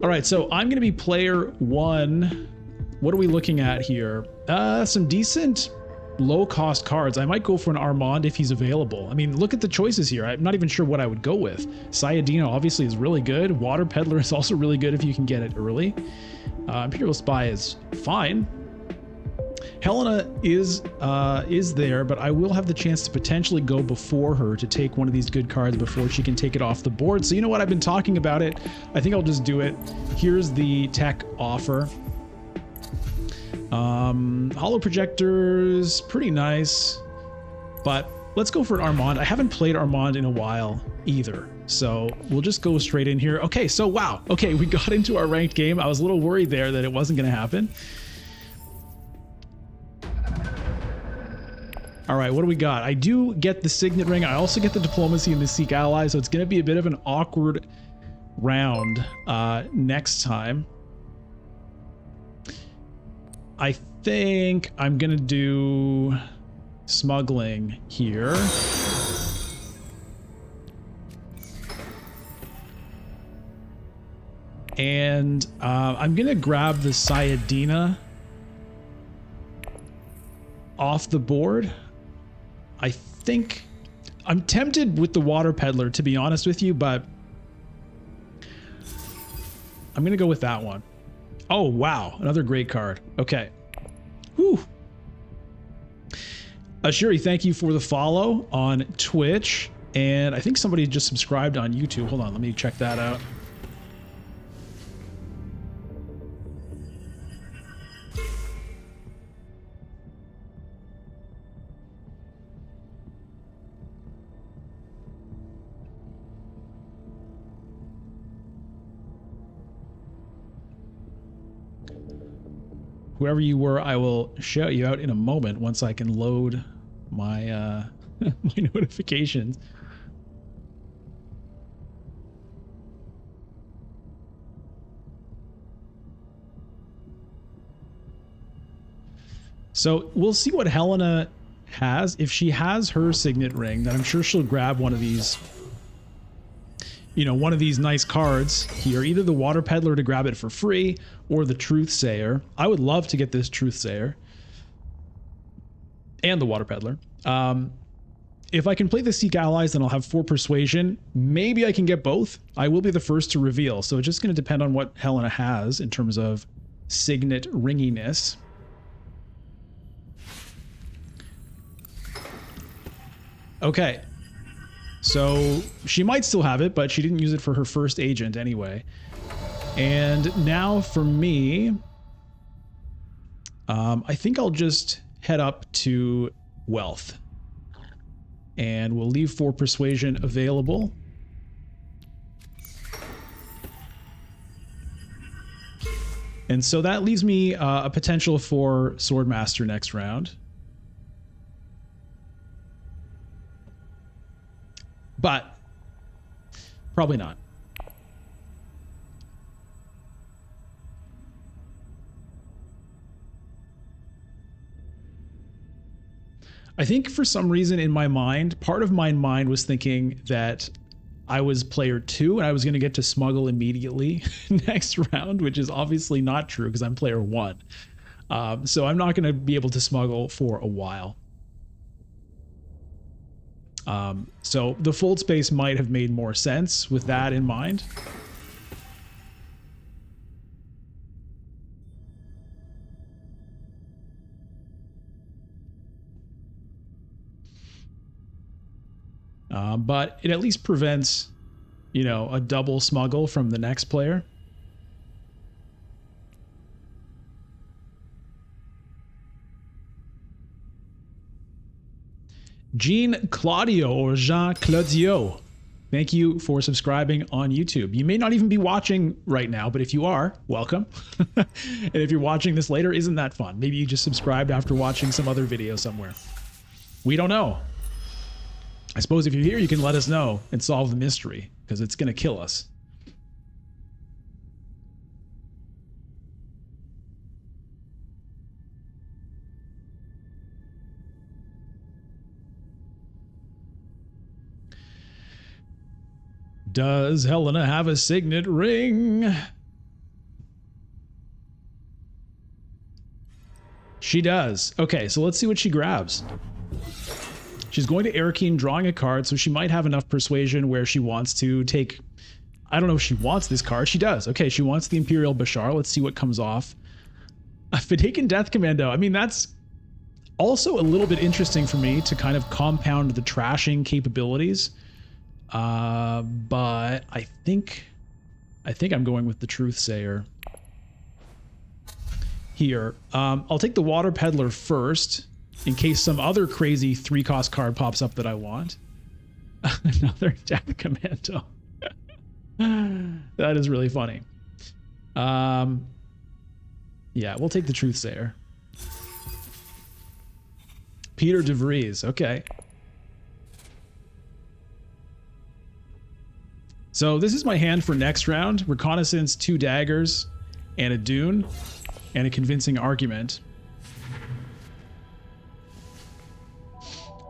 All right, so I'm going to be player one. What are we looking at here? Some decent low-cost cards. I might go for an Armand if he's available. I mean, look at the choices here. I'm not even sure what I would go with. Sayadina obviously is really good. Water Peddler is also really good if you can get it early. Imperial Spy is fine. Helena is there, but I will have the chance to potentially go before her to take one of these good cards before she can take it off the board. So you know what? I've been talking about it. I think I'll just do it. Here's the tech offer. Holo projectors, pretty nice, but let's go for an Armand. I haven't played Armand in a while either, so we'll just go straight in here. Okay, so wow. Okay, we got into our ranked game. I was a little worried there that it wasn't going to happen. All right, what do we got? I do get the Signet Ring. I also get the Diplomacy and the Seek Ally, so it's going to be a bit of an awkward round next time. I think I'm going to do smuggling here. And I'm going to grab the Sayadina off the board. I think I'm tempted with the Water Peddler, to be honest with you, but I'm going to go with that one. Oh, wow. Another great card. Okay. Whew. Ashuri, thank you for the follow on Twitch. And I think somebody just subscribed on YouTube. Hold on. Let me check that out. Whoever you were, I will shout you out in a moment once I can load my my notifications. So we'll see what Helena has. If she has her Signet Ring, then I'm sure she'll grab one of these, you know, one of these nice cards here, either the Water Peddler to grab it for free or the Truthsayer. I would love to get this Truthsayer and the Water Peddler. If I can play the Seek Allies, then I'll have 4 Persuasion. Maybe I can get both. I will be the first to reveal. So it's just going to depend on what Helena has in terms of Signet Ringiness. Okay. So she might still have it, but she didn't use it for her first agent anyway. And now for me, I think I'll just head up to Wealth. And we'll leave 4 Persuasion available. And so that leaves me a potential for Swordmaster next round. But probably not. I think for some reason in my mind, part of my mind was thinking that I was player 2 and I was going to get to smuggle immediately next round, which is obviously not true because I'm player 1. So I'm not going to be able to smuggle for a while. So the fold space might have made more sense with that in mind. But it at least prevents, you know, a double smuggle from the next player. Jean Claudio or Jean Claudio, thank you for subscribing on YouTube. You may not even be watching right now, but if you are, welcome. And if you're watching this later, isn't that fun? Maybe you just subscribed after watching some other video somewhere. We don't know. I suppose if you're here, you can let us know and solve the mystery, because it's going to kill us. Does Helena have a signet ring? She does. Okay, so let's see what she grabs. She's going to Arakeen, drawing a card, so she might have enough persuasion where she wants to take... I don't know if she wants this card. She does. Okay, she wants the Imperial Bashar. Let's see what comes off. A Fidakan Death Commando. I mean, that's also a little bit interesting for me to kind of compound the trashing capabilities. But I think I'm going with the Truthsayer here. I'll take the Water Peddler first, in case some other crazy 3-cost card pops up that I want. Another Death Commando. That is really funny. Yeah, we'll take the Truthsayer. Peter DeVries, okay. So this is my hand for next round. Reconnaissance, 2 daggers, and a Dune, and a convincing argument.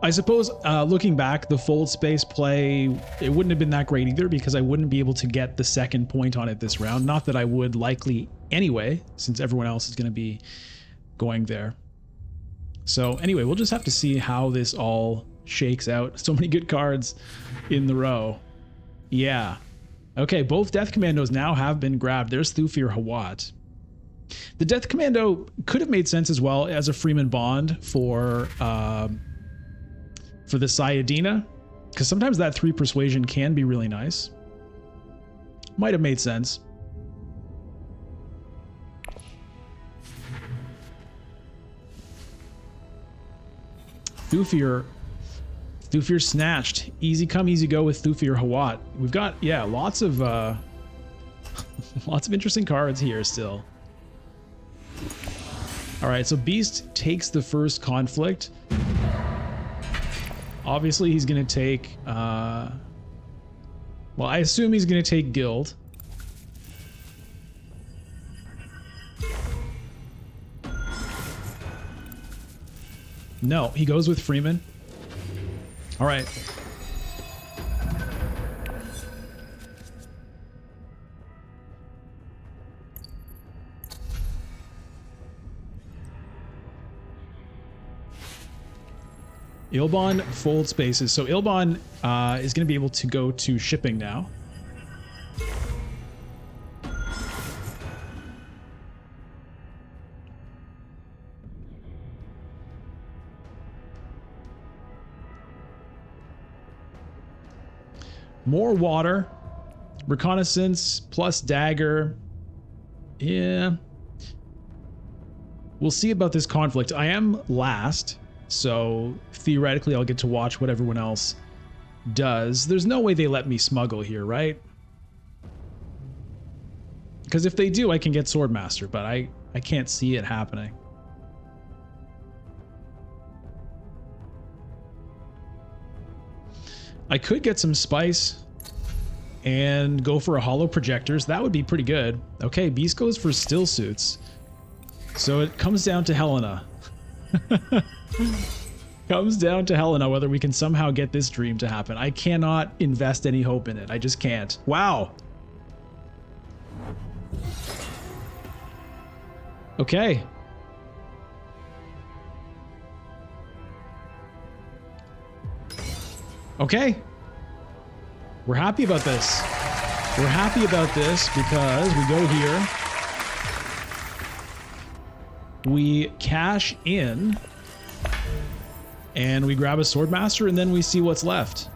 I suppose, looking back, the fold space play, it wouldn't have been that great either because I wouldn't be able to get the second point on it this round. Not that I would likely anyway, since everyone else is going to be going there. So anyway, we'll just have to see how this all shakes out. So many good cards in the row. Yeah. Okay, both Death Commandos now have been grabbed. There's Thufir Hawat. The Death Commando could have made sense as well as a Freeman Bond for the Sayadina, because sometimes that 3 persuasion can be really nice. Might have made sense. Thufir snatched. Easy come, easy go with Thufir Hawat. We've got, yeah, lots of lots of interesting cards here still. All right, so Beast takes the first conflict. Obviously, he's going to take... well, I assume he's going to take Guild. No, he goes with Freeman. All right. Ilbon fold spaces. So Ilbon is going to be able to go to shipping now. More water. Reconnaissance plus dagger. Yeah. We'll see about this conflict. I am last. So theoretically, I'll get to watch what everyone else does. There's no way they let me smuggle here, right? Because if they do, I can get Swordmaster, but I can't see it happening. I could get some spice and go for a hollow projectors. That would be pretty good. Okay, Beast goes for still suits. So it comes down to Helena. Comes down to Helena whether we can somehow get this dream to happen. I cannot invest any hope in it. I just can't. Wow. Okay. Okay. We're happy about this. We're happy about this because we go here. We cash in. And we grab a Swordmaster, and then we see what's left.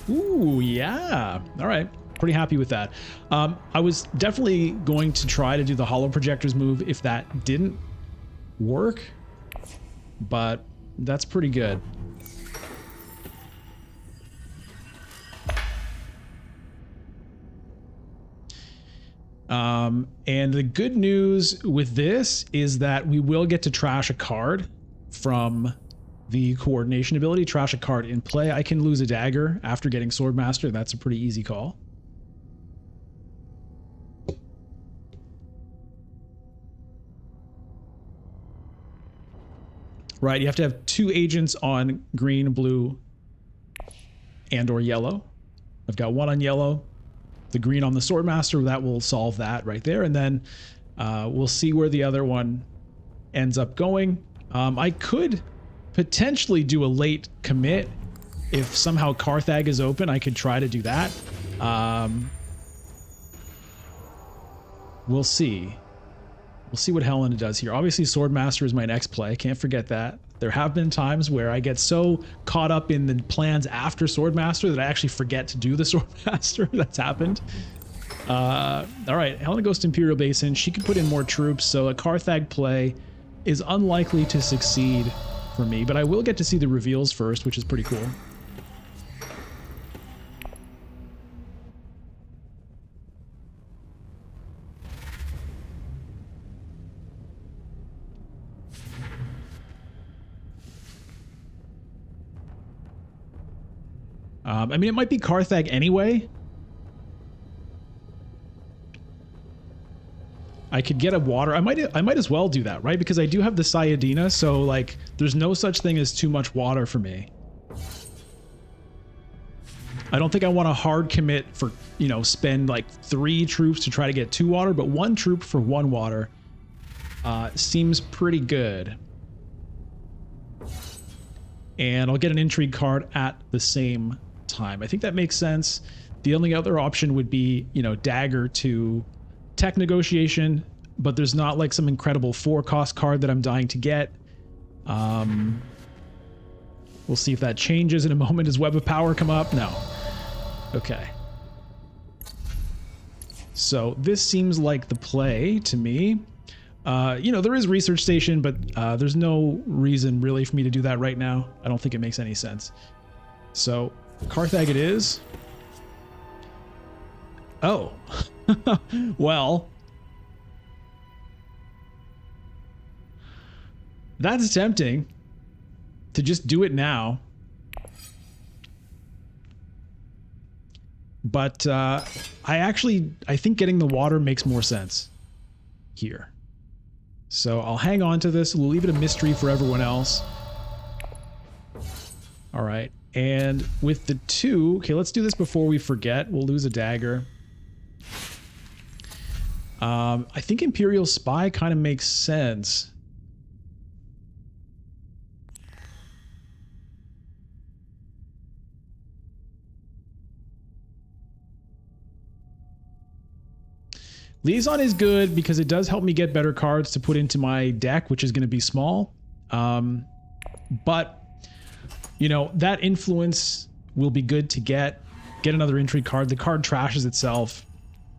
Ooh, yeah. All right. Pretty happy with that. I was definitely going to try to do the hollow projectors move if that didn't work, but that's pretty good. And the good news with this is that we will get to trash a card from the coordination ability. Trash a card in play. I can lose a dagger after getting Swordmaster. That's a pretty easy call. Right, you have to have 2 agents on green, blue, and or yellow. I've got 1 on yellow. The green on the Swordmaster, that will solve that right there. And then we'll see where the other one ends up going. I could potentially do a late commit if somehow Carthag is open. I could try to do that. We'll see. We'll see what Helena does here. Obviously, Swordmaster is my next play. Can't forget that. There have been times where I get so caught up in the plans after Swordmaster that I actually forget to do the Swordmaster. That's happened. All right, Helena goes to Imperial Basin. She can put in more troops, so a Carthag play is unlikely to succeed for me, but I will get to see the reveals first, which is pretty cool. I mean, it might be Carthag anyway. I could get a water. I might as well do that, right? Because I do have the Sayadina, so like there's no such thing as too much water for me. I don't think I want to hard commit for, you know, spend like 3 troops to try to get 2 water, but 1 troop for 1 water seems pretty good. And I'll get an intrigue card at the same time. I think that makes sense. The only other option would be, you know, dagger to tech negotiation, but there's not like some incredible 4-cost card that I'm dying to get. We'll see if that changes in a moment. Does Web of Power come up? No. Okay. So this seems like the play to me. You know, there is Research Station, but there's no reason really for me to do that right now. I don't think it makes any sense. So Carthag it is. Oh. Well. That's tempting to just do it now. But I think getting the water makes more sense here. So I'll hang on to this. We'll leave it a mystery for everyone else. All right. And with the 2, okay, let's do this before we forget. We'll lose a dagger. I think Imperial Spy kind of makes sense. Liaison is good because it does help me get better cards to put into my deck, which is going to be small. But, you know, that influence will be good to get another intrigue card. The card trashes itself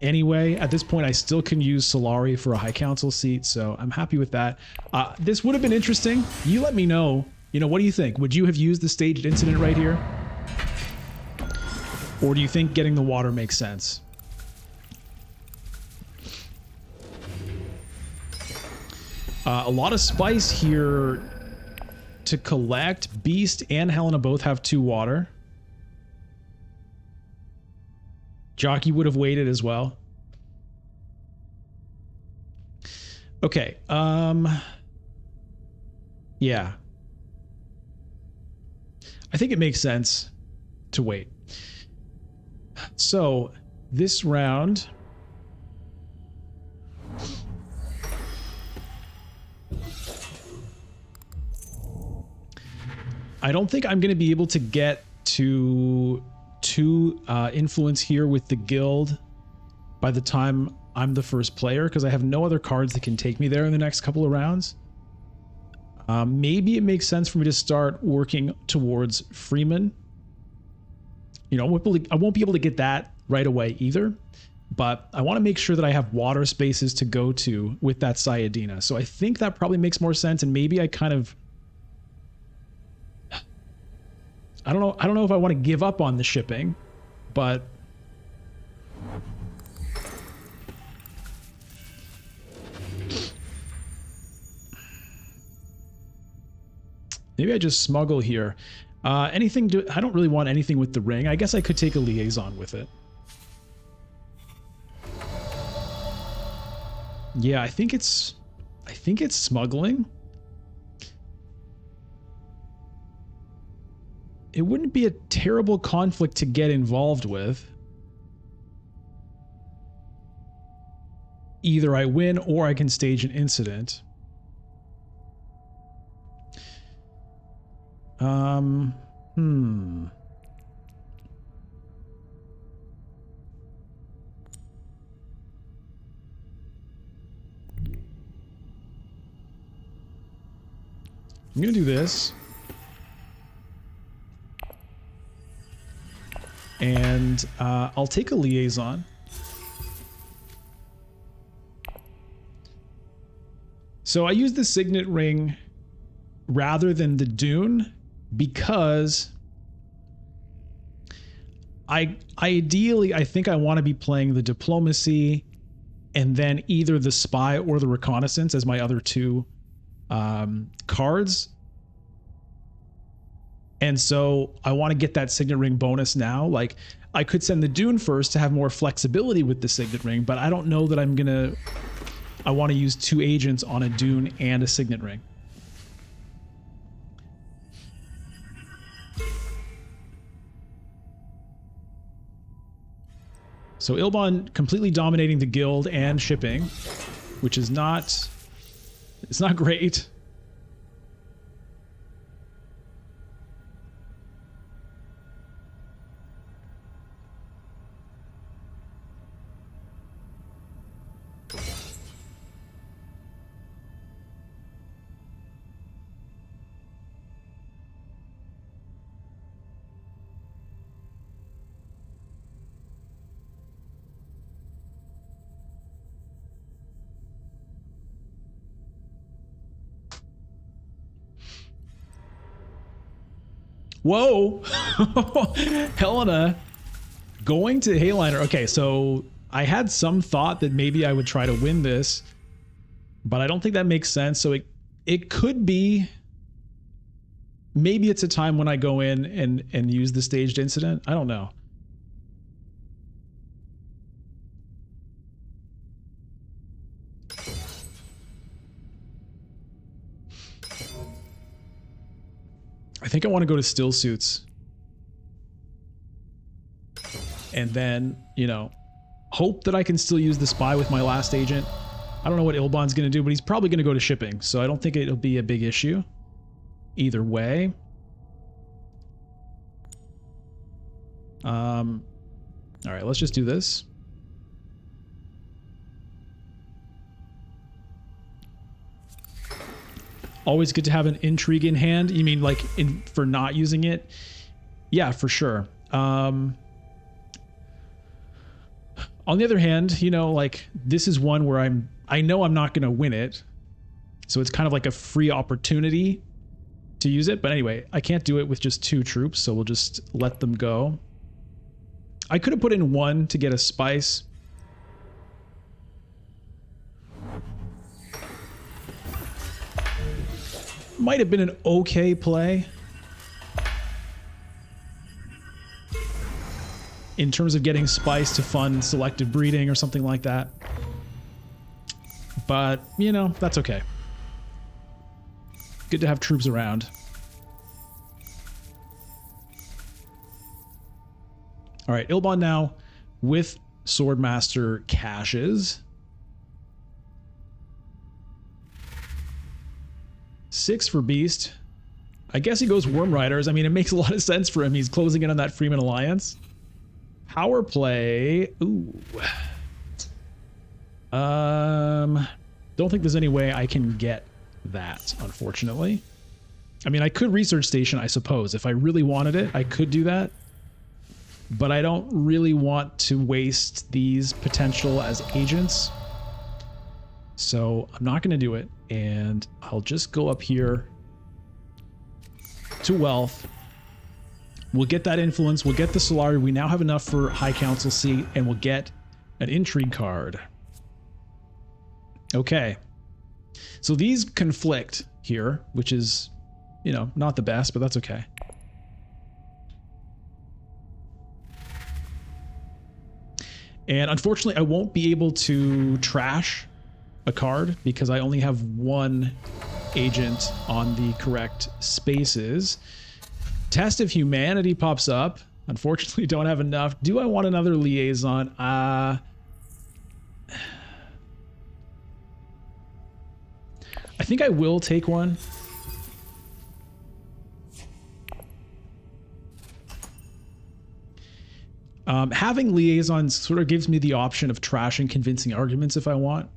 anyway. At this point, I still can use Solari for a High Council seat, so I'm happy with that. This would have been interesting. You let me know. You know, what do you think? Would you have used the staged incident right here? Or do you think getting the water makes sense? A lot of spice here to collect. Beast and Helena both have 2 water. Jockey would have waited as well. Okay. Yeah. I think it makes sense to wait. So this round, I don't think I'm going to be able to get to 2 influence here with the guild by the time I'm the first player, because I have no other cards that can take me there in the next couple of rounds. Maybe it makes sense for me to start working towards Freeman. You know, I won't be able to get that right away either, but I want to make sure that I have water spaces to go to with that Sayadina. So I think that probably makes more sense, and maybe I kind of... I don't know if I want to give up on the shipping, but maybe I just smuggle here. I don't really want anything with the ring. I guess I could take a liaison with it. Yeah, I think it's smuggling. It wouldn't be a terrible conflict to get involved with. Either I win or I can stage an incident. Hmm. I'm gonna do this. And I'll take a liaison. So I use the signet ring rather than the Dune because ideally I think I want to be playing the diplomacy and then either the spy or the reconnaissance as my other two cards. And so I want to get that signet ring bonus now. Like I could send the Dune first to have more flexibility with the signet ring, but I don't know that I want to use two agents on a Dune and a signet ring. So Ilbon completely dominating the guild and shipping, which is not, it's not great. Whoa! Helena going to Helena. Okay, so I had some thought that maybe I would try to win this, but I don't think that makes sense. So it could be, maybe it's a time when I go in and use the staged incident. I don't know. I think I want to go to still suits. And then, you know, hope that I can still use the spy with my last agent. I don't know what Ilbon's going to do, but he's probably going to go to shipping. So I don't think it'll be a big issue either way. All right, let's just do this. Always good to have an intrigue in hand. You mean like for not using it? Yeah, for sure. On the other hand, you know, like this is one where I know I'm not going to win it. So it's kind of like a free opportunity to use it. But anyway, I can't do it with just two troops. So we'll just let them go. I could have put in one to get a spice. Might have been an okay play in terms of getting spice to fund selective breeding or something like that. But, you know, that's okay. Good to have troops around. All right, Ilbon now with Swordmaster caches. 6 for Beast. I guess he goes Worm Riders. I mean, it makes a lot of sense for him. He's closing in on that Freeman Alliance. Power play. Ooh. Don't think there's any way I can get that, unfortunately. I mean, I could Research Station, I suppose. If I really wanted it, I could do that. But I don't really want to waste these potential as agents. So I'm not going to do it. And I'll just go up here to Wealth. We'll get that influence. We'll get the Solari. We now have enough for High Council seat, and we'll get an Intrigue card. Okay. So these conflict here, which is, you know, not the best, but that's okay. And unfortunately, I won't be able to trash a card because I only have one agent on the correct spaces. Test of Humanity pops up. Unfortunately, don't have enough. Do I want another liaison? I think I will take one. Having liaisons sort of gives me the option of trashing convincing arguments if I want.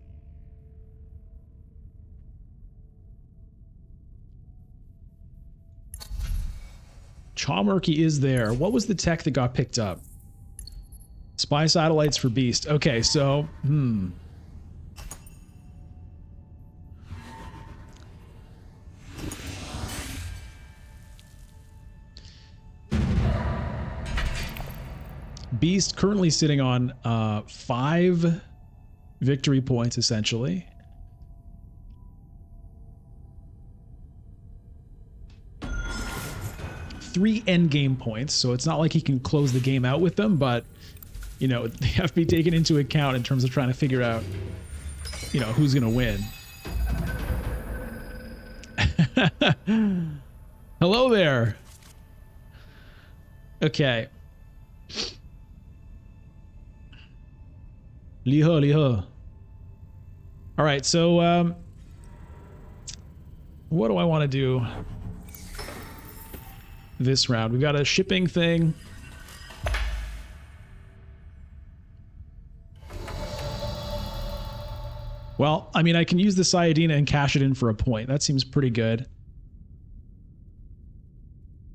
Chomurky is there. What was the tech that got picked up? Spy satellites for Beast. Okay, so, Beast currently sitting on 5 victory points, essentially. Three endgame points, so it's not like he can close the game out with them, but, you know, they have to be taken into account in terms of trying to figure out, you know, who's going to win. Hello there. Okay. Liho, liho. All right, so what do I want to do this round? We've got a shipping thing. Well, I mean, I can use the Sayadina and cash it in for a point. That seems pretty good.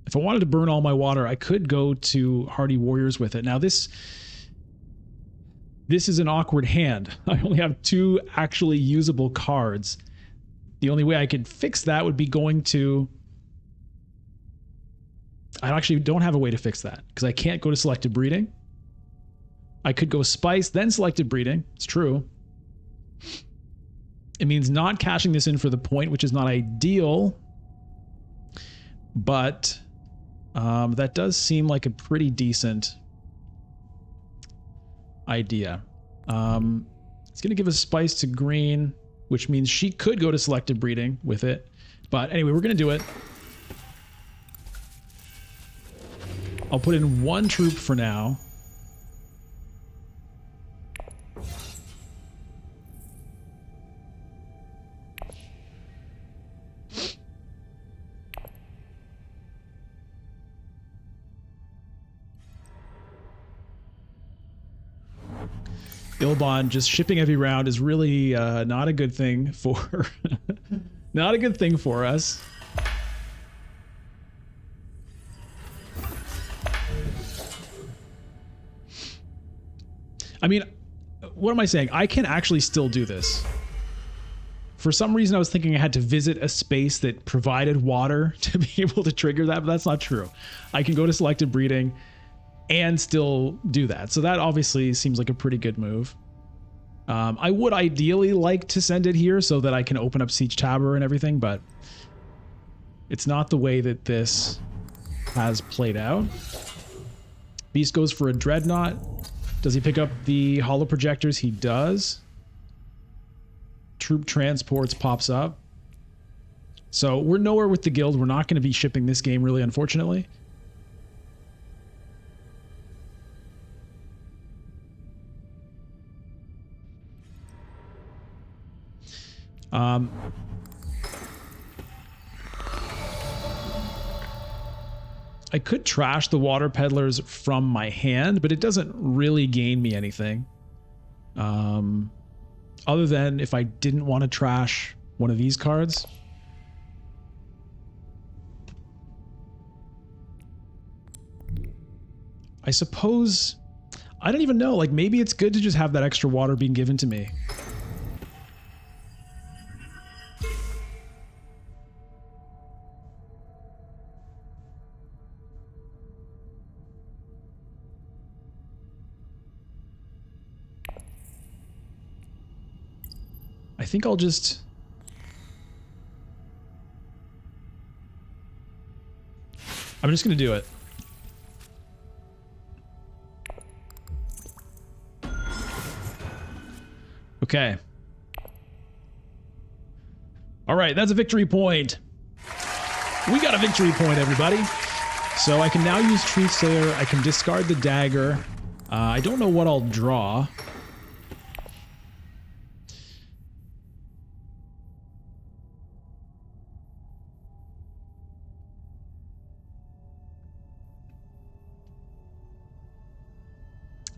If I wanted to burn all my water, I could go to Hardy Warriors with it. Now, this is an awkward hand. I only have 2 actually usable cards. The only way I could fix that would be going to... I actually don't have a way to fix that because I can't go to selected breeding. I could go spice, then selected breeding. It's true. It means not cashing this in for the point, which is not ideal. But that does seem like a pretty decent idea. It's going to give us spice to green, which means she could go to selected breeding with it. But anyway, we're going to do it. I'll put in 1 troop for now. Ilbon just shipping every round is really not a good thing for not a good thing for us. I mean, what am I saying? I can actually still do this. For some reason, I was thinking I had to visit a space that provided water to be able to trigger that, but that's not true. I can go to selected breeding and still do that. So that obviously seems like a pretty good move. I would ideally like to send it here so that I can open up Siege Tabor and everything, but it's not the way that this has played out. Beast goes for a Dreadnought. Does he pick up the holo projectors? He does. Troop transports pops up. So we're nowhere with the guild. We're not going to be shipping this game, really, unfortunately. I could trash the water peddlers from my hand, but it doesn't really gain me anything. Other than if I didn't want to trash one of these cards. I suppose... I don't even know. Like, maybe it's good to just have that extra water being given to me. I think I'll just... I'm just going to do it. Okay. All right, that's a victory point. We got a victory point, everybody. So I can now use Truth Sayer. I can discard the dagger. I don't know what I'll draw.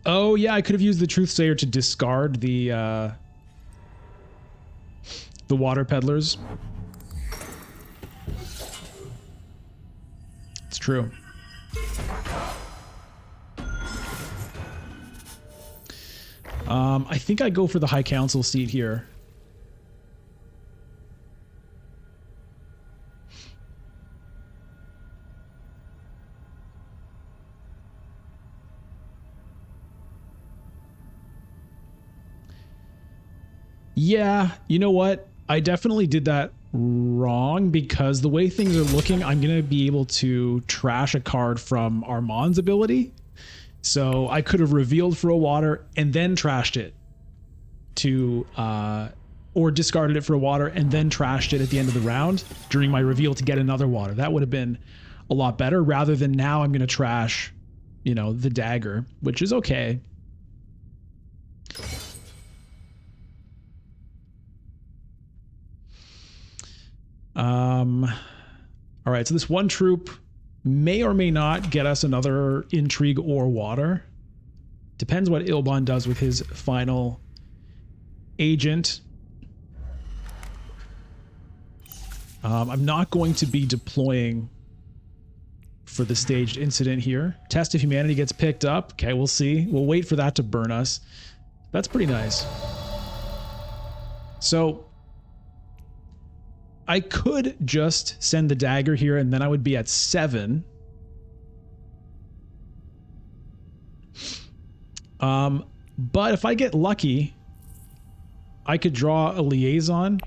Oh yeah, I could have used the Truthsayer to discard the water peddlers. It's true. I think I go for the High Council seat here. Yeah, you know what? I definitely did that wrong because the way things are looking, I'm going to be able to trash a card from Armand's ability. So I could have revealed for a water and then trashed it to, or discarded it for a water and then trashed it at the end of the round during my reveal to get another water. That would have been a lot better rather than now I'm going to trash, you know, the dagger, which is okay. All right, so this one troop may or may not get us another intrigue or water. Depends what Ilban does with his final agent. I'm not going to be deploying for the staged incident here. Test of Humanity gets picked up. Okay, we'll see. We'll wait for that to burn us. That's pretty nice. So I could just send the dagger here and then I would be at 7. But if I get lucky, I could draw a liaison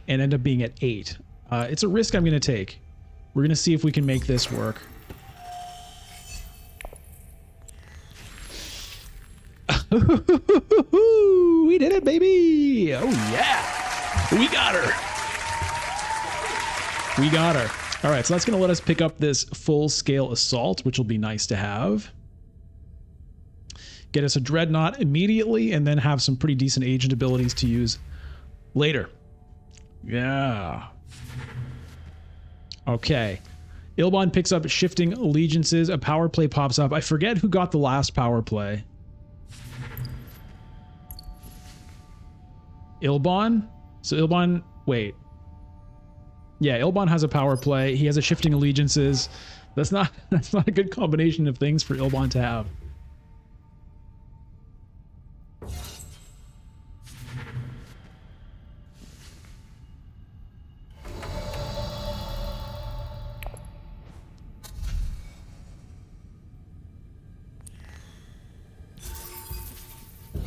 and end up being at 8. It's a risk I'm going to take. We're going to see if we can make this work. We did it, baby! Oh yeah! We got her! We got her. All right, so that's going to let us pick up this full-scale assault, which will be nice to have. Get us a dreadnought immediately, and then have some pretty decent agent abilities to use later. Yeah. Okay. Ilban picks up Shifting Allegiances. A power play pops up. I forget who got the last power play. Ilban? So Ilban... Wait. Yeah, Ilban has a power play. He has a Shifting Allegiances. That's not a good combination of things for Ilban to have.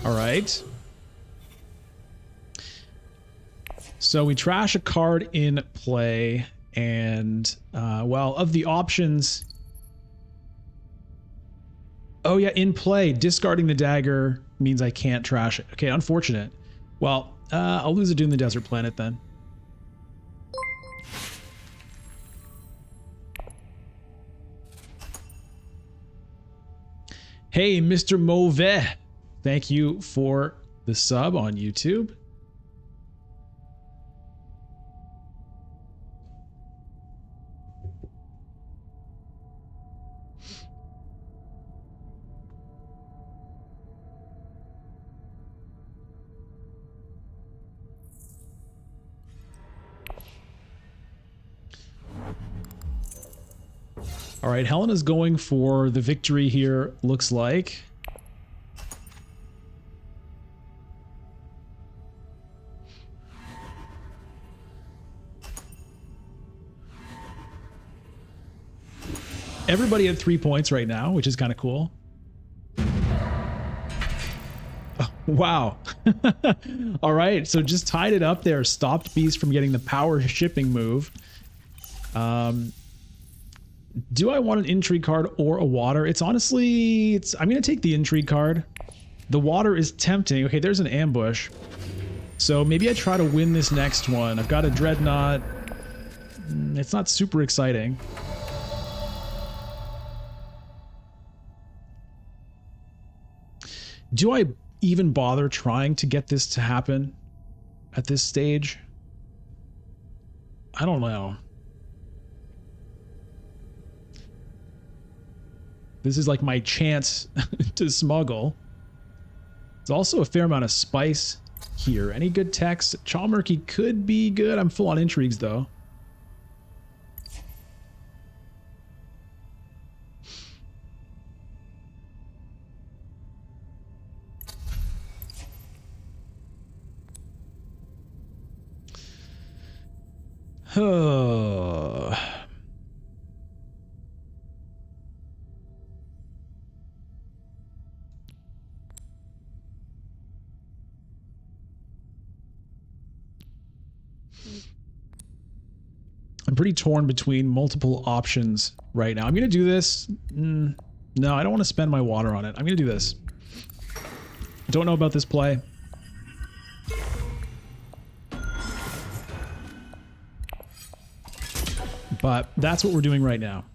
All right. So we trash a card in play, and well, of the options, oh yeah, in play, discarding the dagger means I can't trash it. Okay, unfortunate. Well, I'll lose a Dune the Desert Planet then. Hey, Mr. Mauvais, thank you for the sub on YouTube. All right, Helena's going for the victory here, looks like. Everybody at 3 points right now, which is kind of cool. Oh, wow. All right, so just tied it up there. Stopped Beast from getting the power shipping move. Do I want an intrigue card or a water? It's honestly, I'm going to take the intrigue card. The water is tempting. Okay, there's an ambush. So maybe I try to win this next one. I've got a dreadnought. It's not super exciting. Do I even bother trying to get this to happen at this stage? I don't know. This is like my chance to smuggle. There's also a fair amount of spice here. Any good text? Chalmurky could be good. I'm full on intrigues though. I'm pretty torn between multiple options right now. I'm going to do this. No, I don't want to spend my water on it. I'm going to do this. Don't know about this play. But that's what we're doing right now.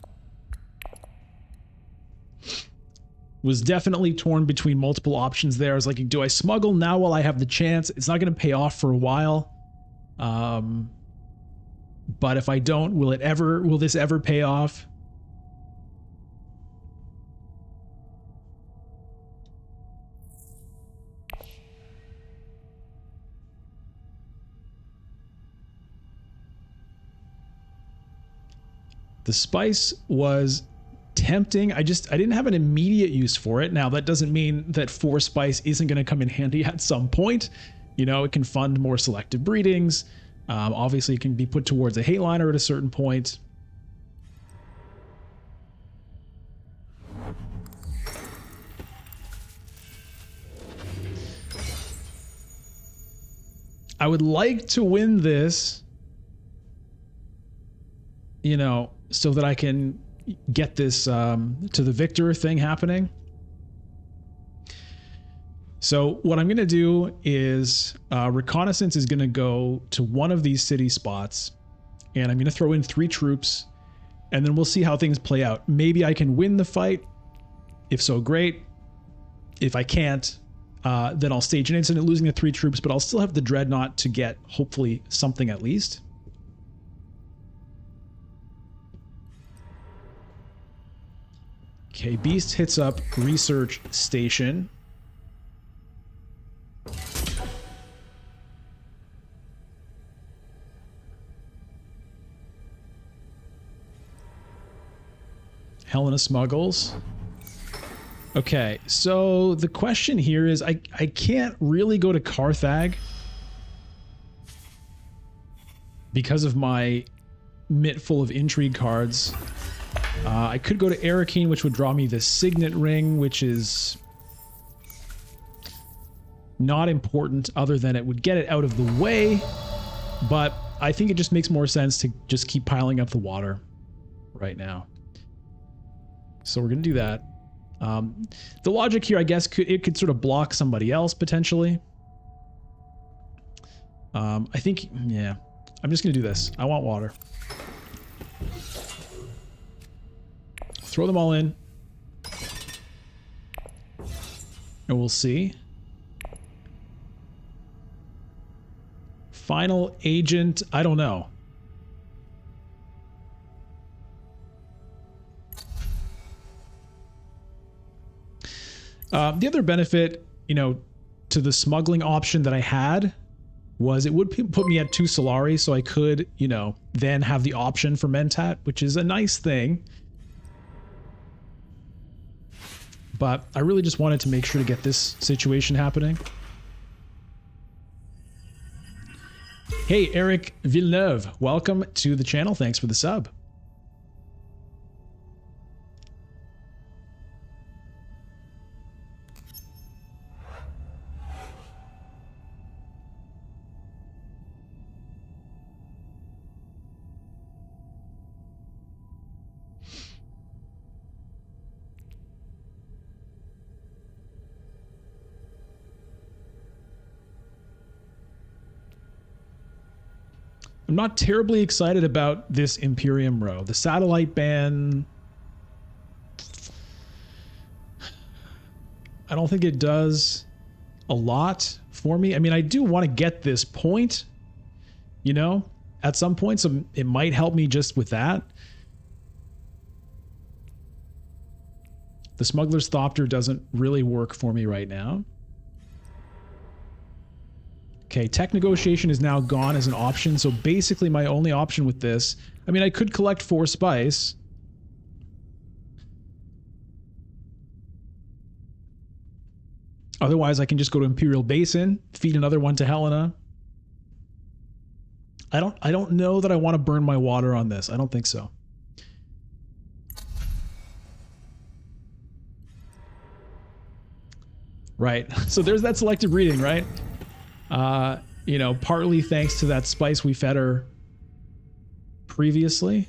Was definitely torn between multiple options there. I was like, do I smuggle now while I have the chance? It's not going to pay off for a while. But if I don't, will this ever pay off? The spice was tempting. I didn't have an immediate use for it. Now, that doesn't mean that 4 spice isn't going to come in handy at some point. You know, it can fund more selective breedings. Obviously, it can be put towards a hate liner at a certain point. I would like to win this, you know, so that I can get this to the victor thing happening. So what I'm going to do is reconnaissance is going to go to one of these city spots, and I'm going to throw in 3 troops, and then we'll see how things play out. Maybe I can win the fight. If so, great. If I can't, then I'll stage an incident losing the 3 troops, but I'll still have the dreadnought to get hopefully something at least. Okay, Beast hits up research station. Helena smuggles. Okay, so the question here is I can't really go to Carthag because of my mitt full of intrigue cards. I could go to Arakeen, which would draw me the Signet Ring, which is not important other than it would get it out of the way, but I think it just makes more sense to just keep piling up the water right now. So we're going to do that. The logic here, I guess, it could sort of block somebody else potentially. I think, yeah, I'm just going to do this. I want water. Throw them all in. And we'll see. Final agent, I don't know. The other benefit, you know, to the smuggling option that I had was it would put me at 2 Solari, so I could, you know, then have the option for Mentat, which is a nice thing. But I really just wanted to make sure to get this situation happening. Hey, Eric Villeneuve, welcome to the channel. Thanks for the sub. I'm not terribly excited about this Imperium Row. The satellite ban, I don't think it does a lot for me. I mean, I do want to get this point, you know, at some point, so it might help me just with that. The Smuggler's Thopter doesn't really work for me right now. Okay, tech negotiation is now gone as an option, so basically my only option with this... I mean, I could collect 4 spice. Otherwise, I can just go to Imperial Basin, feed another one to Helena. I don't know that I want to burn my water on this. I don't think so. Right. So there's that selective reading, right? You know, partly thanks to that spice we fed her previously.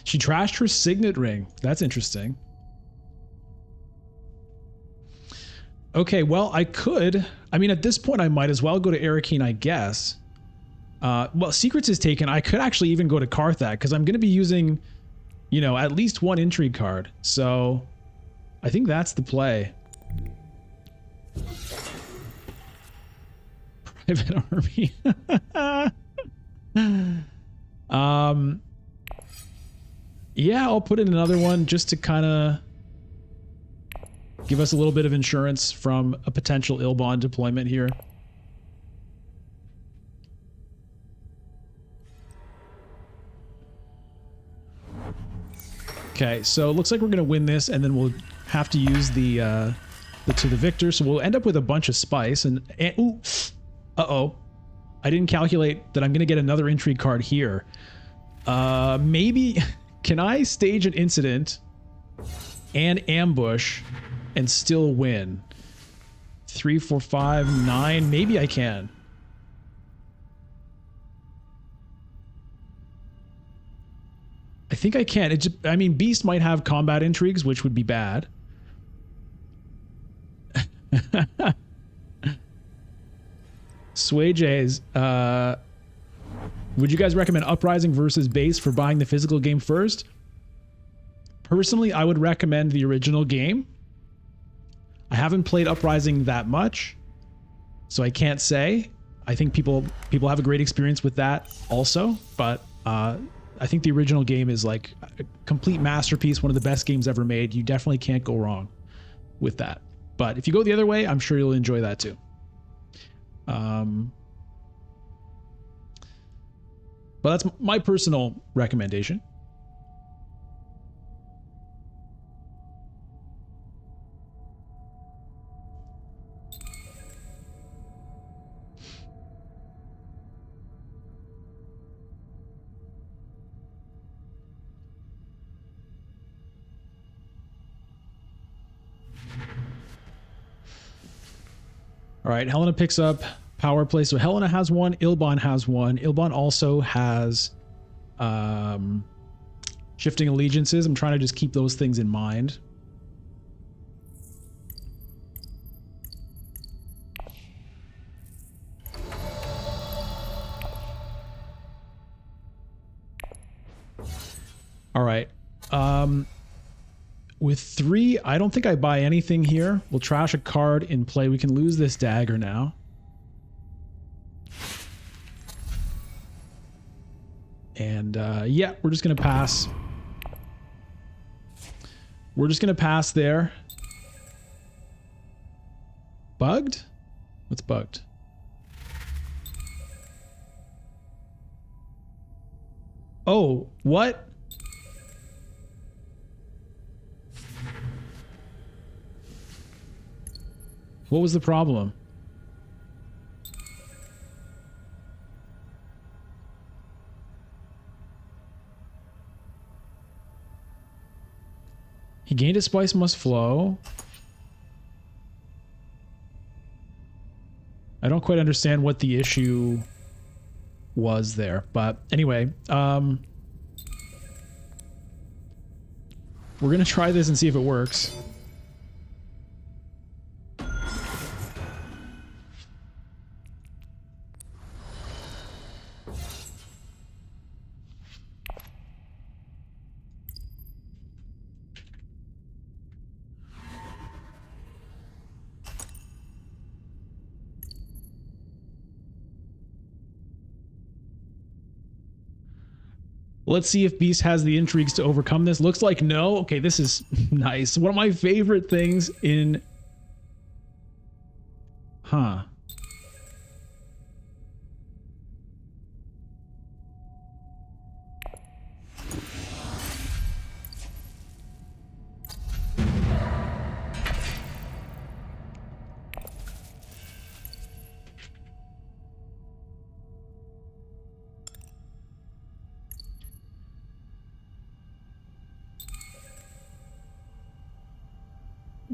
She trashed her signet ring. That's interesting. Okay, well, I could. I mean, at this point, I might as well go to Arakeen, I guess. Well, Secrets is taken. I could actually even go to Karthak, because I'm going to be using, you know, at least 1 intrigue card. So, I think that's the play. Private army. Yeah, I'll put in another one just to kind of give us a little bit of insurance from a potential Ilbon deployment here. Okay, so it looks like we're going to win this, and then we'll have to use the to the victor. So we'll end up with a bunch of spice, and ooh, uh-oh. I didn't calculate that I'm going to get another intrigue card here. Maybe... Can I stage an incident and ambush and still win? 3, 4, 5, 9. Maybe I can. I think I can. I mean, Beast might have combat intrigues, which would be bad. Sway Jays. Would you guys recommend Uprising versus Base for buying the physical game first? Personally, I would recommend the original game. I haven't played Uprising that much, so I can't say. I think people have a great experience with that also, but I think the original game is like a complete masterpiece, one of the best games ever made. You definitely can't go wrong with that. But if you go the other way, I'm sure you'll enjoy that too. But that's my personal recommendation. All right, Helena picks up power play. So Helena has 1, Ilbon has 1. Ilbon also has shifting allegiances. I'm trying to just keep those things in mind. All right. With 3, I don't think I buy anything here. We'll trash a card in play. We can lose this dagger now. And yeah, we're just going to pass. We're just going to pass there. Bugged? What's bugged? Oh, what? What was the problem? He gained a spice must flow. I don't quite understand what the issue was there, but anyway, we're gonna try this and see if it works. Let's see if Beast has the intrigues to overcome this. Looks like no. Okay, this is nice. One of my favorite things in... Huh.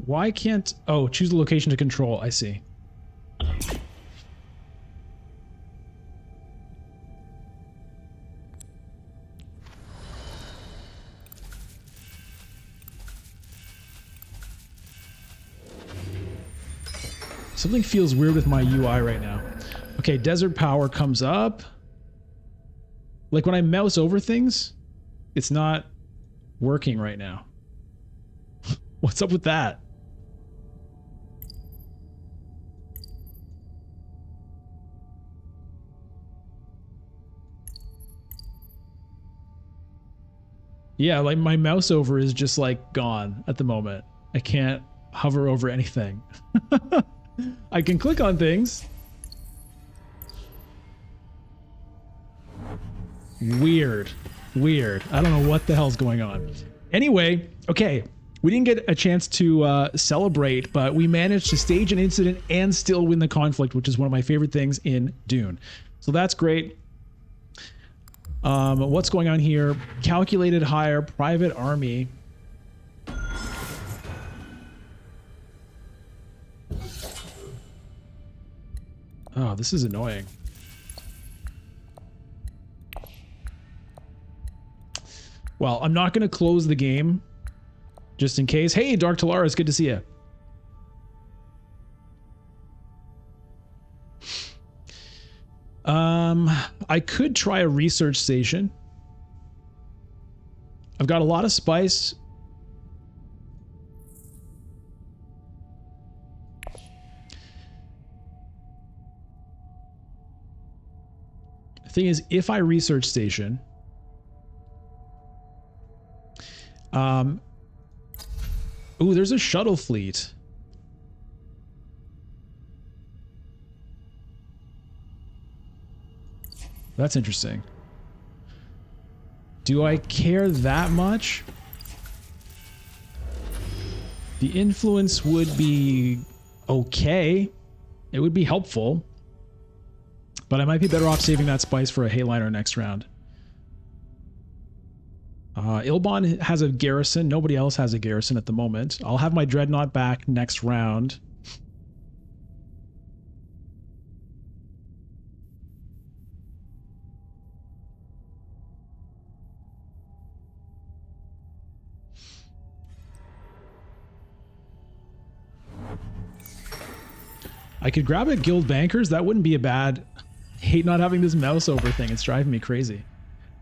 Why can't... Oh, choose the location to control. I see. Something feels weird with my UI right now. Okay, desert power comes up. Like when I mouse over things, it's not working right now. What's up with that? Yeah, like my mouse over is just like gone at the moment. I can't hover over anything. I can click on things. Weird. Weird. I don't know what the hell's going on. Anyway, okay. We didn't get a chance to celebrate, but we managed to stage an incident and still win the conflict, which is one of my favorite things in Dune. So that's great. What's going on here? Calculated hire, private army. Oh, this is annoying. Well, I'm not going to close the game just in case. Hey, Dark Talara, it's good to see you. I could try a research station. I've got a lot of spice. The thing is, if I research station, ooh, there's a shuttle fleet. That's interesting. Do I care that much? The influence would be okay. It would be helpful. But I might be better off saving that spice for a Hayliner next round. Ilbon has a garrison. Nobody else has a garrison at the moment. I'll have my Dreadnought back next round. I could grab a guild bankers. That wouldn't be a bad... I hate not having this mouse over thing. It's driving me crazy.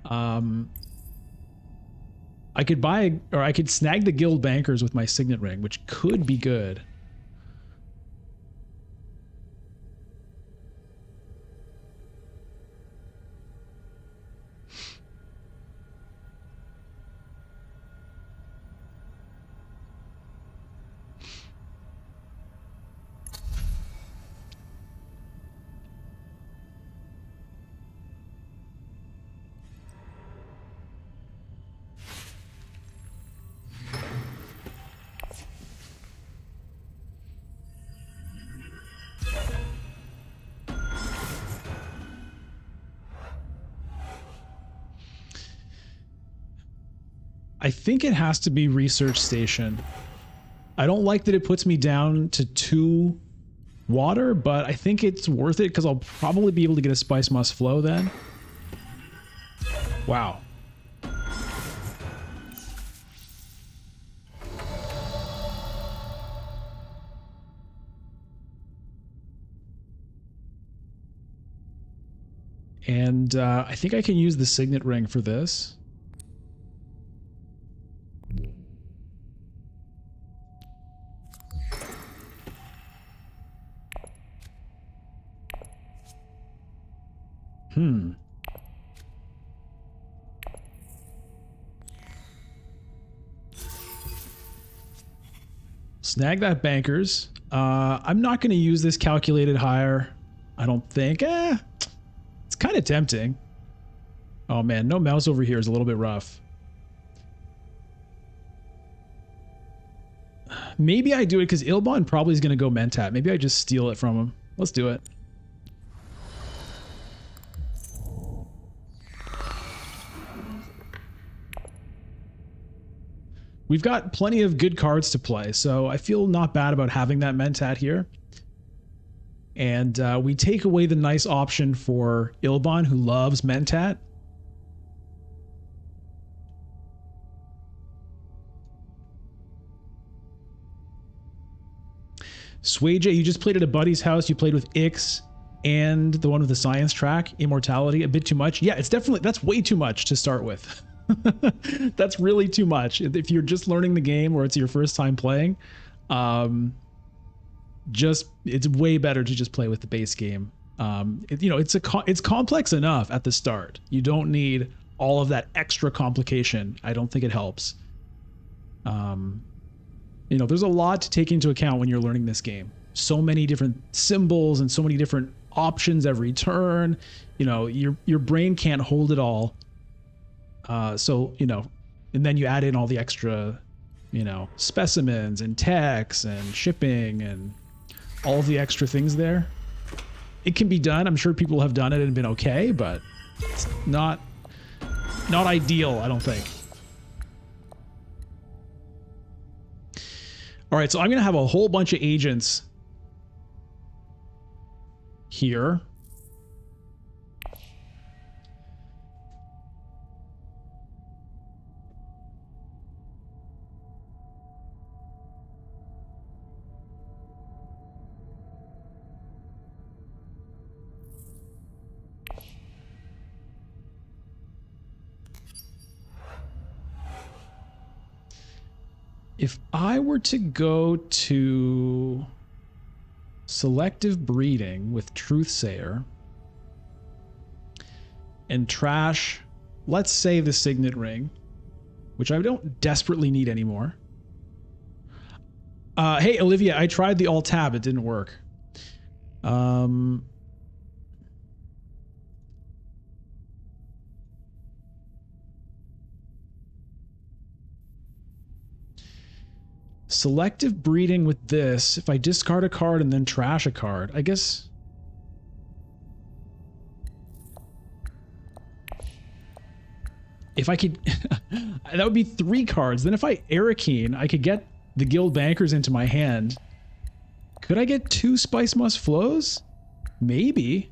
I could buy, or I could snag the guild bankers with my signet ring, which could be good. I think it has to be research station. I don't like that it puts me down to 2 water, but I think it's worth it because I'll probably be able to get a spice must flow then. Wow. And I think I can use the signet ring for this. Snag that bankers. I'm not going to use this calculated hire. I don't think. It's kind of tempting. Oh man, no mouse over here is a little bit rough. Maybe I do it because Ilbon probably is going to go Mentat. Maybe I just steal it from him. Let's do it. We've got plenty of good cards to play, so I feel not bad about having that Mentat here. And we take away the nice option for Ilbon, who loves Mentat. Swayjay, you just played at a buddy's house. You played with Ix and the one with the science track, Immortality. A bit too much. Yeah, it's definitely, that's way too much to start with. That's really too much. If you're just learning the game or it's your first time playing, it's way better to just play with the base game. It's complex enough at the start. You don't need all of that extra complication. I don't think it helps. There's a lot to take into account when you're learning this game. So many different symbols and so many different options every turn. Your brain can't hold it all. And then you add in all the extra, specimens and techs and shipping and all of the extra things there. It can be done. I'm sure people have done it and been okay, but it's not ideal, I don't think. All right, so I'm going to have a whole bunch of agents here. If I were to go to selective breeding with Truthsayer and trash, let's say the Signet Ring, which I don't desperately need anymore. Hey, Olivia, I tried the Alt-Tab. It didn't work. Selective breeding with this, if I discard a card and then trash a card, I guess. If I could, that would be 3 cards. Then if I Arakeen, I could get the Guild Bankers into my hand. Could I get 2 Spice Must Flows? Maybe.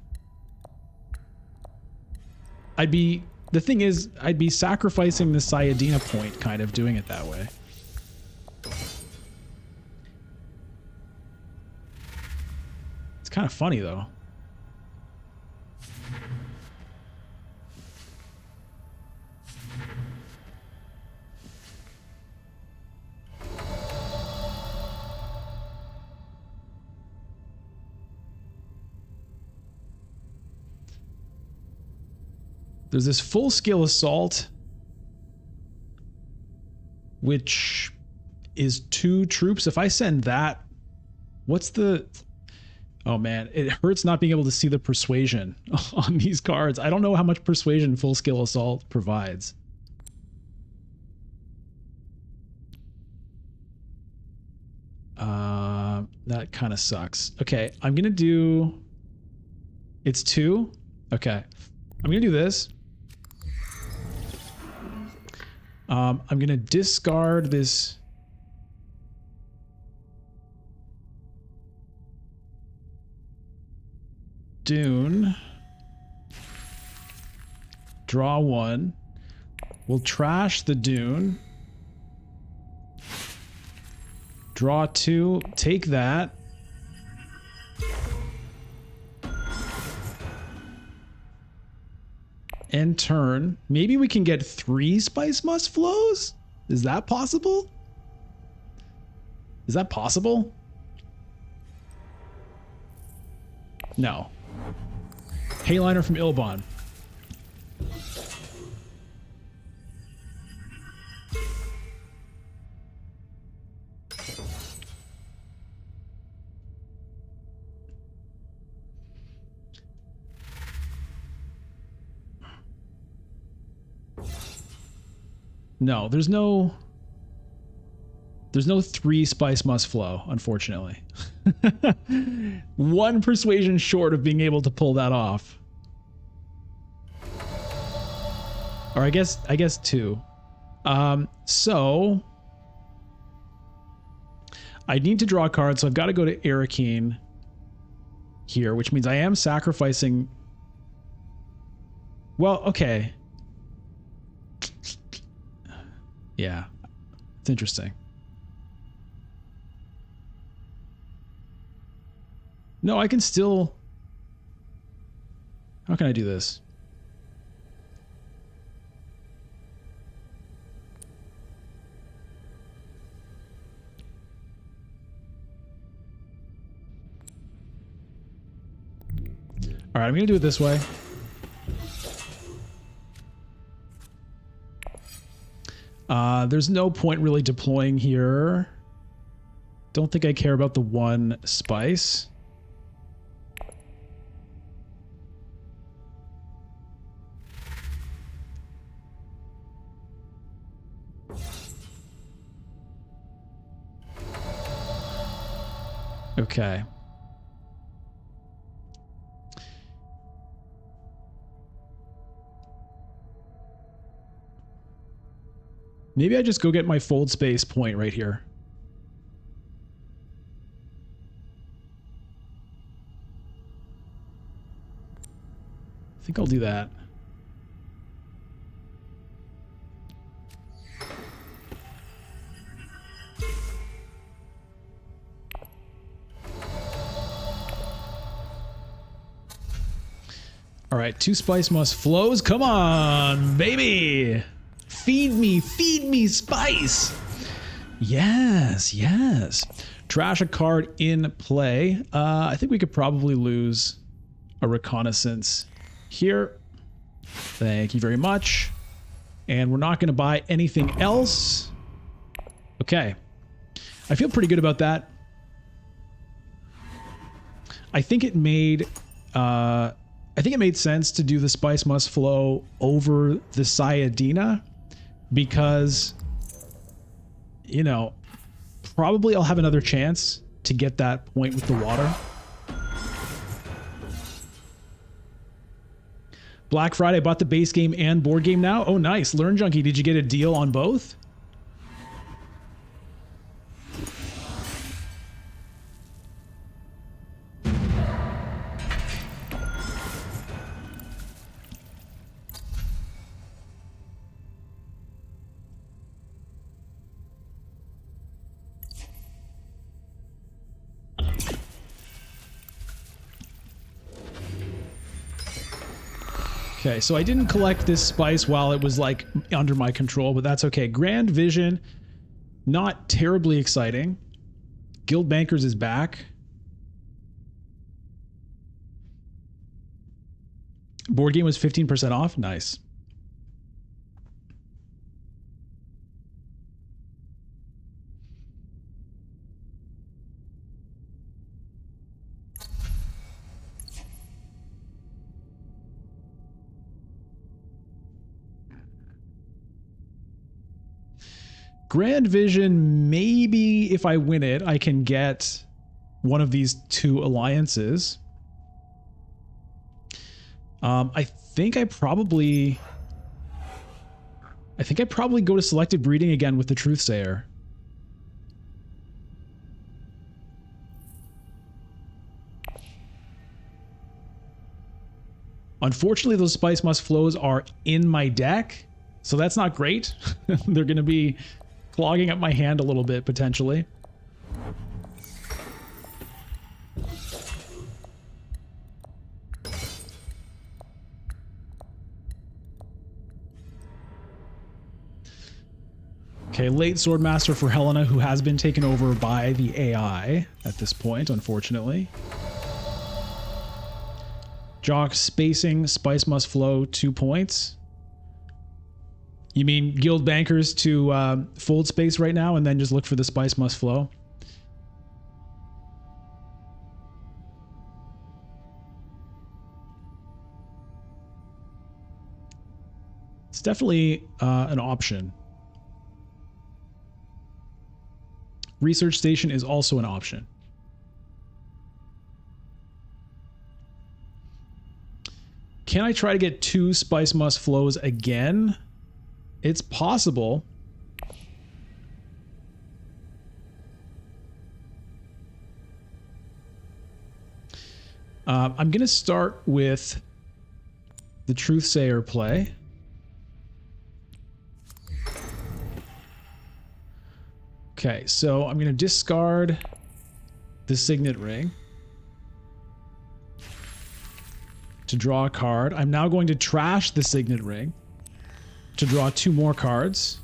The thing is, I'd be sacrificing the Sayadina point, kind of doing it that way. Kind of funny though. There's this full-scale assault, which is 2 troops. If I send that, what's the... Oh man, it hurts not being able to see the persuasion on these cards. I don't know how much persuasion full skill assault provides. That kind of sucks. Okay, I'm gonna do... It's 2? Okay. I'm gonna do this. I'm gonna discard this... Dune. Draw 1. We'll trash the Dune. Draw 2. Take that. End turn. Maybe we can get 3 Spice Must Flows? Is that possible? Is that possible? No. Hayliner from Ilbon. No, there's no 3 spice must flow, unfortunately. One persuasion short of being able to pull that off. Or I guess 2. So I need to draw a card, so I've got to go to Arakeen here, which means I am sacrificing. Well, okay. Yeah, it's interesting. No, I can still... How can I do this? All right, I'm going to do it this way. There's no point really deploying here. Don't think I care about the 1 spice. Okay. Maybe I just go get my fold space point right here. I think I'll do that. All right, 2 spice must flows. Come on, baby. Feed me spice. Yes, yes. Trash a card in play. I think we could probably lose a reconnaissance here. Thank you very much. And we're not going to buy anything else. Okay. I feel pretty good about that. I think it made sense to do the spice must flow over the Sayadina because, you know, probably I'll have another chance to get that point with the water. Black Friday, bought the base game and board game now. Oh, nice. Learn Junkie, did you get a deal on both? Okay, so I didn't collect this spice while it was like under my control, but that's okay. Grand Vision, not terribly exciting. Guild Bankers is back. Board game was 15% off. Nice. Grand Vision, maybe if I win it, I can get one of these 2 alliances. I think I probably go to selective breeding again with the Truthsayer. Unfortunately, those spice must flows are in my deck, so that's not great. They're going to be clogging up my hand a little bit, potentially. Okay, late Swordmaster for Helena, who has been taken over by the AI at this point, unfortunately. Jock spacing, spice must flow, 2 points. You mean Guild Bankers to fold space right now and then just look for the spice must flow? It's definitely an option. Research station is also an option. Can I try to get 2 spice must flows again? It's possible. I'm going to start with the Truthsayer play. Okay, so I'm going to discard the Signet Ring to draw a card. I'm now going to trash the Signet Ring to draw 2 more cards.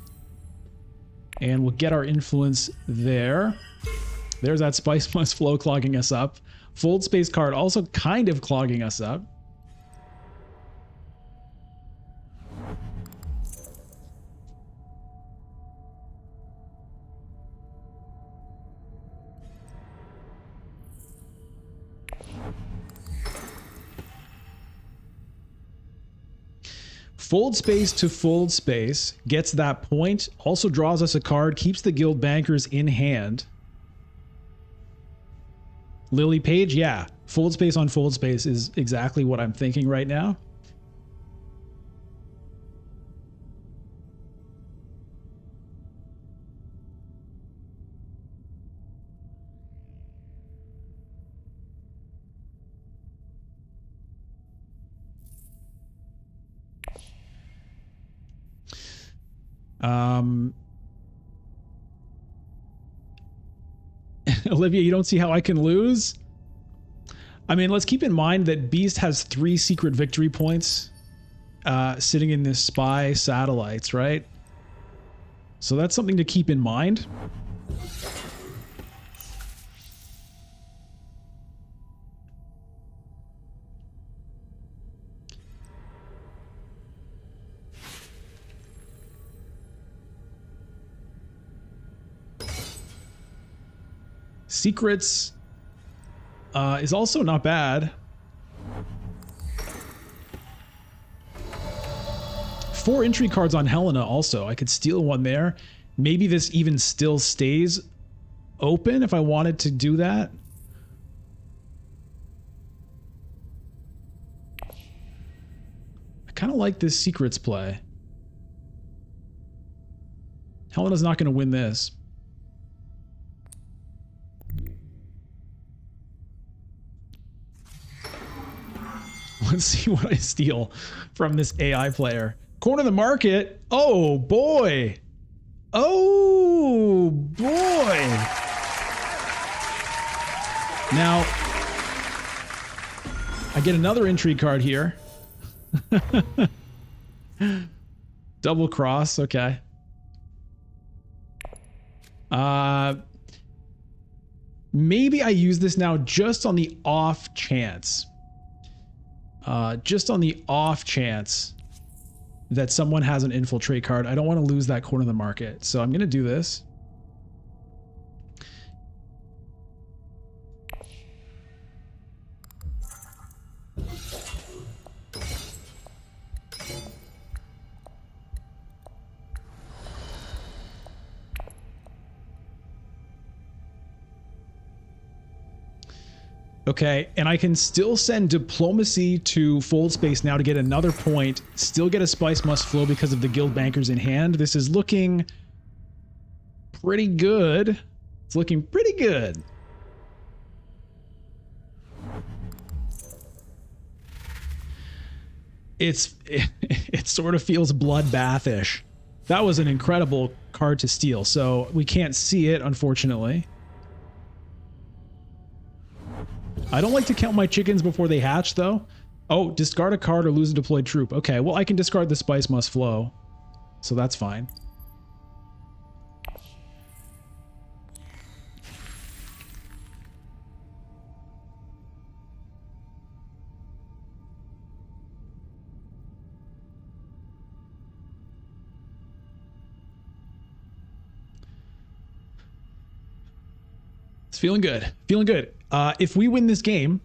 And we'll get our influence there. There's that Spice Must Flow clogging us up. Fold Space card also kind of clogging us up. Fold Space to Fold Space gets that point, also draws us a card, keeps the Guild Bankers in hand. Lily Page, yeah. Fold Space on Fold Space is exactly what I'm thinking right now. Olivia, you don't see how I can lose? I mean, let's keep in mind that Beast has 3 secret victory points sitting in this spy satellites, right? So that's something to keep in mind. Secrets is also not bad. 4 entry cards on Helena also. I could steal one there. Maybe this even still stays open if I wanted to do that. I kind of like this secrets play. Helena's not going to win this. Let's see what I steal from this AI player. Corner the market. Oh, boy. Oh, boy. Now, I get another intrigue card here. Double cross. Okay. Maybe I use this now just on the off chance. Just on the off chance that someone has an infiltrate card. I don't want to lose that corner of the market. So I'm going to do this. Okay, and I can still send Diplomacy to Fold Space now to get another point. Still get a Spice Must Flow because of the Guild Bankers in hand. This is looking pretty good. It's looking pretty good. It sort of feels bloodbath-ish. That was an incredible card to steal, so we can't see it, unfortunately. I don't like to count my chickens before they hatch, though. Oh, discard a card or lose a deployed troop. Okay, well, I can discard the Spice Must Flow, so that's fine. It's feeling good. Feeling good. If we win this game,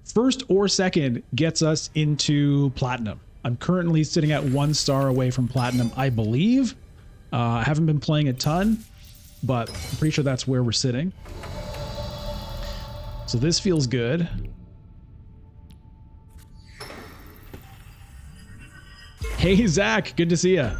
first or second gets us into platinum. I'm currently sitting at 1 star away from platinum, I believe. I haven't been playing a ton. but I'm pretty sure that's where we're sitting. So this feels good. Hey, Zach, good to see you.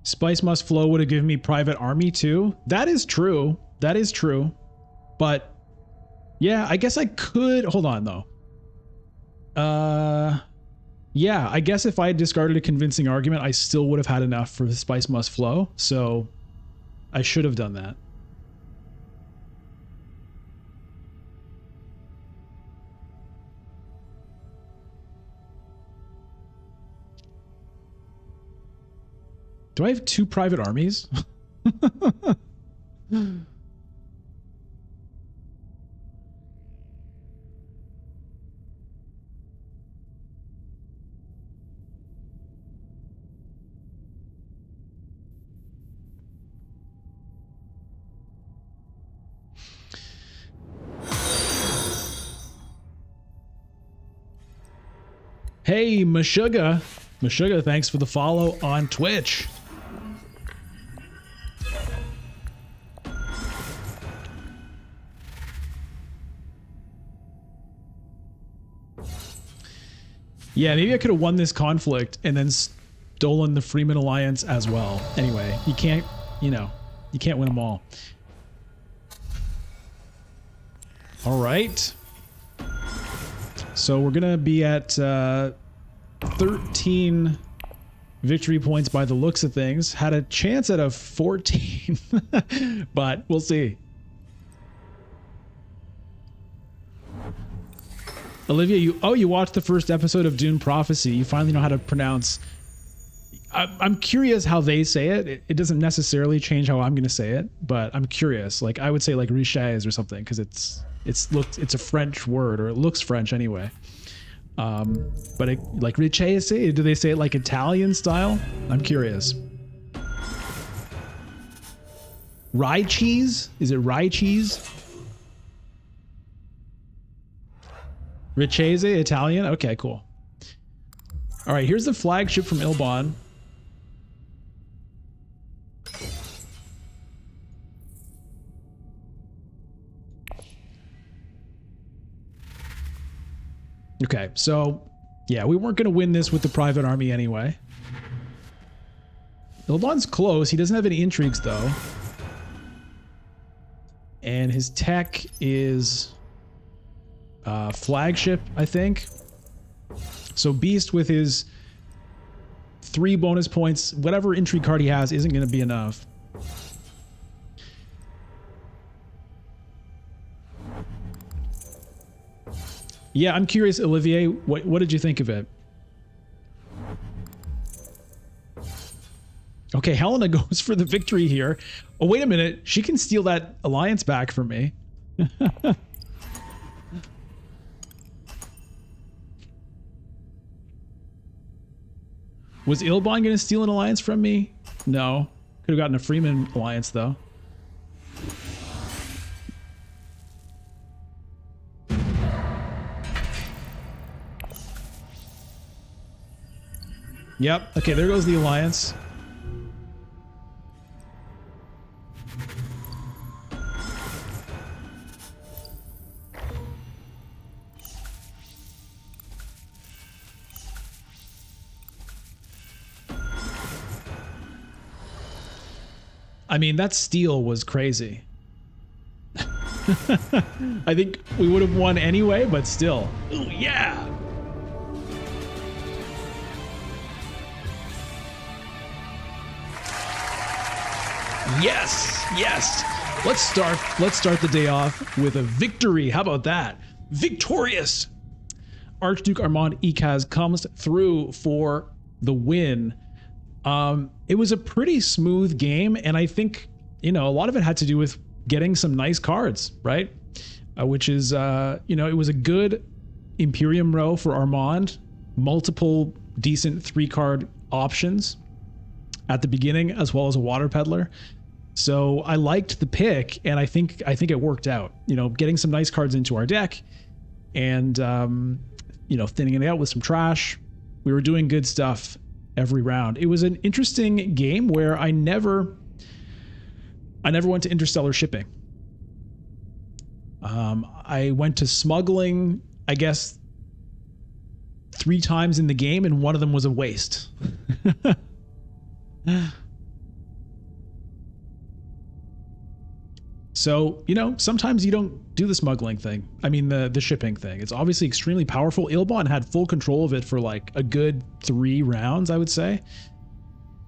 Spice Must Flow would have given me Private Army too. That is true. That is true. But yeah, I guess I could. Hold on though. Yeah, I guess if I had discarded a convincing argument, I still would have had enough for the Spice Must Flow. So I should have done that. Do I have 2 private armies? Hey, Meshuggah. Meshuggah, thanks for the follow on Twitch. Yeah, maybe I could have won this conflict and then stolen the Freeman Alliance as well. Anyway, you can't, you know, you can't win them all. All right. So we're going to be at 13 victory points by the looks of things. Had a chance at a 14, but we'll see. Olivia, you watched the first episode of Dune Prophecy. You finally know how to pronounce. I'm curious how they say it. It doesn't necessarily change how I'm going to say it, but I'm curious. Like I would say like Richez or something because it's a French word, or it looks French anyway. But like Richez, do they say it like Italian style? I'm curious. Rye cheese? Is it rye cheese? Richese, Italian? Okay, cool. All right, here's the flagship from Ilbon. Okay, so yeah, we weren't going to win this with the private army anyway. Ilbon's close. He doesn't have any intrigues though. And his tech is flagship, I think. So Beast with his 3 bonus points, whatever intrigue card he has isn't going to be enough. Yeah, I'm curious, Olivier, what did you think of it? Okay, Helena goes for the victory here. Oh, wait a minute. She can steal that alliance back from me. Was Ilbon going to steal an alliance from me? No. Could have gotten a Freeman alliance, though. Yep. Okay, there goes the alliance. I mean, that steal was crazy. I think we would have won anyway, but still. Ooh, yeah! Yes, yes. Let's start the day off with a victory. How about that? Victorious. Archduke Armand Ikaz comes through for the win. It was a pretty smooth game, and I think, you know, a lot of it had to do with getting some nice cards, right? Which is, you know, it was a good Imperium Row for Armand, multiple decent 3-card options at the beginning, as well as a water peddler. So I liked the pick, and I think it worked out. You know, getting some nice cards into our deck, and you know, thinning it out with some trash. We were doing good stuff every round. It was an interesting game where I never went to interstellar shipping. I went to smuggling, I guess, 3 times in the game, and one of them was a waste. So, you know, sometimes you don't do the smuggling thing. I mean, the shipping thing. It's obviously extremely powerful. Ilbon had full control of it for like a good 3 rounds, I would say.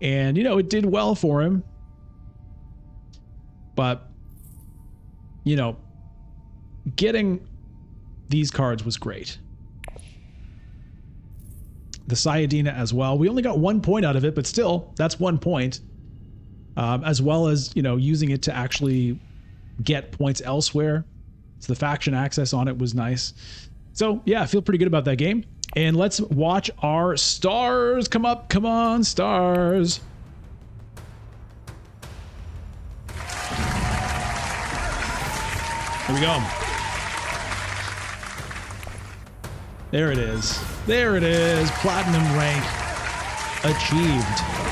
And, you know, it did well for him. But, you know, getting these cards was great. The Sayadina as well. We only got 1 point out of it, but still, that's 1 point. As well as, you know, using it to actually get points elsewhere. So the faction access on it was nice. So yeah, I feel pretty good about that game. And let's watch our stars come up. Come on, stars. Here we go. There it is. There it is. Platinum rank achieved.